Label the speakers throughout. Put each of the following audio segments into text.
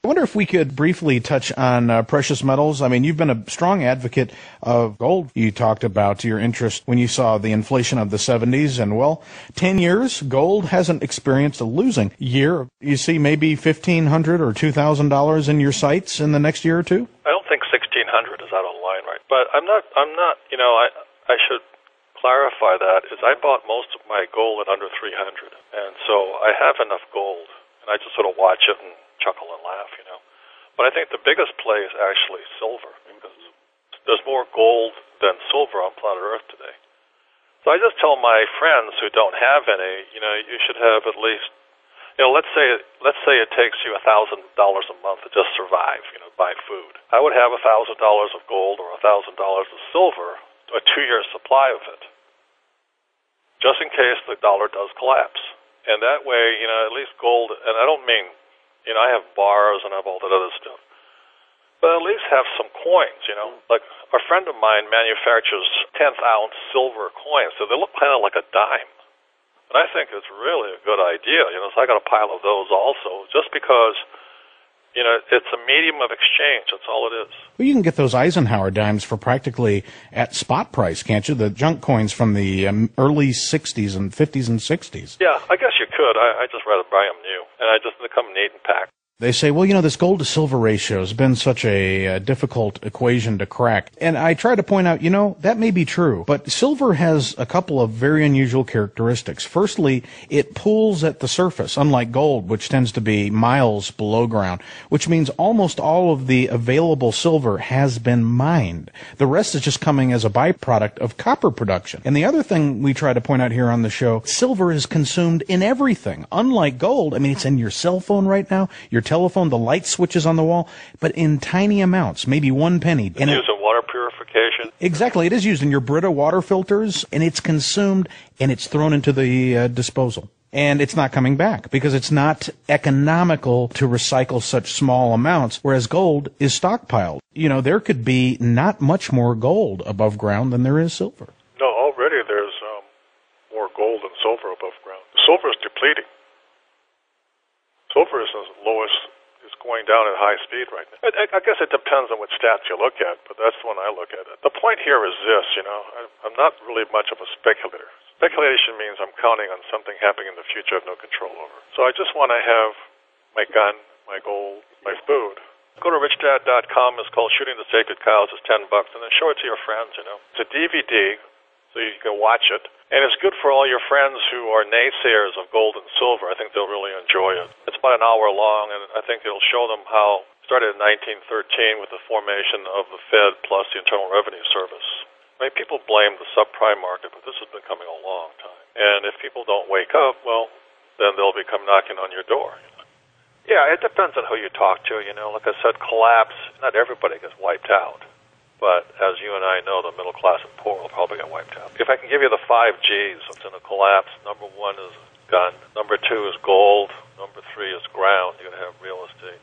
Speaker 1: I wonder if we could briefly touch on precious metals. I mean, you've been a strong advocate of gold. You talked about your interest when you saw the inflation of the 70s, and, well, 10 years, gold hasn't experienced a losing year. You see maybe $1,500 or $2,000 in your sights in the next year or two?
Speaker 2: I don't think 1,600 is out of line, right? But I'm not, I should clarify that, is I bought most of my gold at under 300, and so I have enough gold, and I just sort of watch it and chuckle and laugh, But I think the biggest play is actually silver, because there's more gold than silver on planet Earth today. So I just tell my friends who don't have any, you should have at least, let's say it takes you $1,000 a month to just survive, buy food. I would have $1,000 of gold or $1,000 of silver, a 2-year supply of it, just in case the dollar does collapse. And that way, at least gold, and I don't mean, I have bars and I have all that other stuff, but at least have some coins, Like a friend of mine manufactures 10th-ounce silver coins, so they look kind of like a dime. And I think it's really a good idea, so I got a pile of those also, just because, it's a medium of exchange. That's all it is.
Speaker 1: Well, you can get those Eisenhower dimes for practically at spot price, can't you? The junk coins from the early 60s and 50s and 60s.
Speaker 2: Yeah, I guess you could. I just rather buy them new, and they come neat and packed.
Speaker 1: They say, well, this gold to silver ratio has been such a difficult equation to crack. And I try to point out, that may be true, but silver has a couple of very unusual characteristics. Firstly, it pools at the surface, unlike gold, which tends to be miles below ground, which means almost all of the available silver has been mined. The rest is just coming as a byproduct of copper production. And the other thing we try to point out here on the show, silver is consumed in everything. Unlike gold, it's in your cell phone right now, your telephone, the light switches on the wall, but in tiny amounts, maybe 1 penny.
Speaker 2: And used in water purification.
Speaker 1: Exactly. It is used in your Brita water filters, and it's consumed, and it's thrown into the disposal. And it's not coming back because it's not economical to recycle such small amounts, whereas gold is stockpiled. There could be not much more gold above ground than there is silver.
Speaker 2: No, already there's more gold than silver above ground. Silver is depleting. Silver is going down at high speed right now. I guess it depends on which stats you look at, but that's the one I look at. The point here is this, I'm not really much of a speculator. Speculation means I'm counting on something happening in the future I have no control over. So I just want to have my gun, my gold, my food. Go to richdad.com. It's called Shooting the Sacred Cows. It's $10, and then show it to your friends, It's a DVD, so you can watch it. And it's good for all your friends who are naysayers of gold and silver. I think they'll really enjoy it. It's about an hour long, and I think it'll show them how it started in 1913 with the formation of the Fed plus the Internal Revenue Service. People blame the subprime market, but this has been coming a long time. And if people don't wake up, well, then they'll become knocking on your door. Yeah, it depends on who you talk to. Like I said, collapse, not everybody gets wiped out. But as you and I know, the middle class and poor will probably get wiped out. If I can give you the 5 Gs that's in a collapse, number 1 is gun, number 2 is gold, number 3 is ground. You're going to have real estate.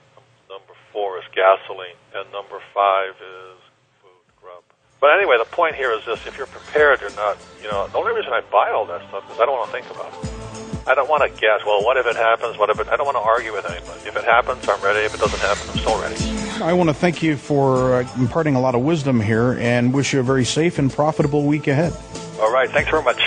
Speaker 2: Number 4 is gasoline, and number 5 is food, grub. But anyway, the point here is this: if you're prepared or not, the only reason I buy all that stuff is I don't want to think about it. I don't want to guess, well, what if it happens? I don't want to argue with anybody. If it happens, I'm ready. If it doesn't happen, I'm still ready.
Speaker 1: I want to thank you for imparting a lot of wisdom here and wish you a very safe and profitable week ahead.
Speaker 2: All right. Thanks very much.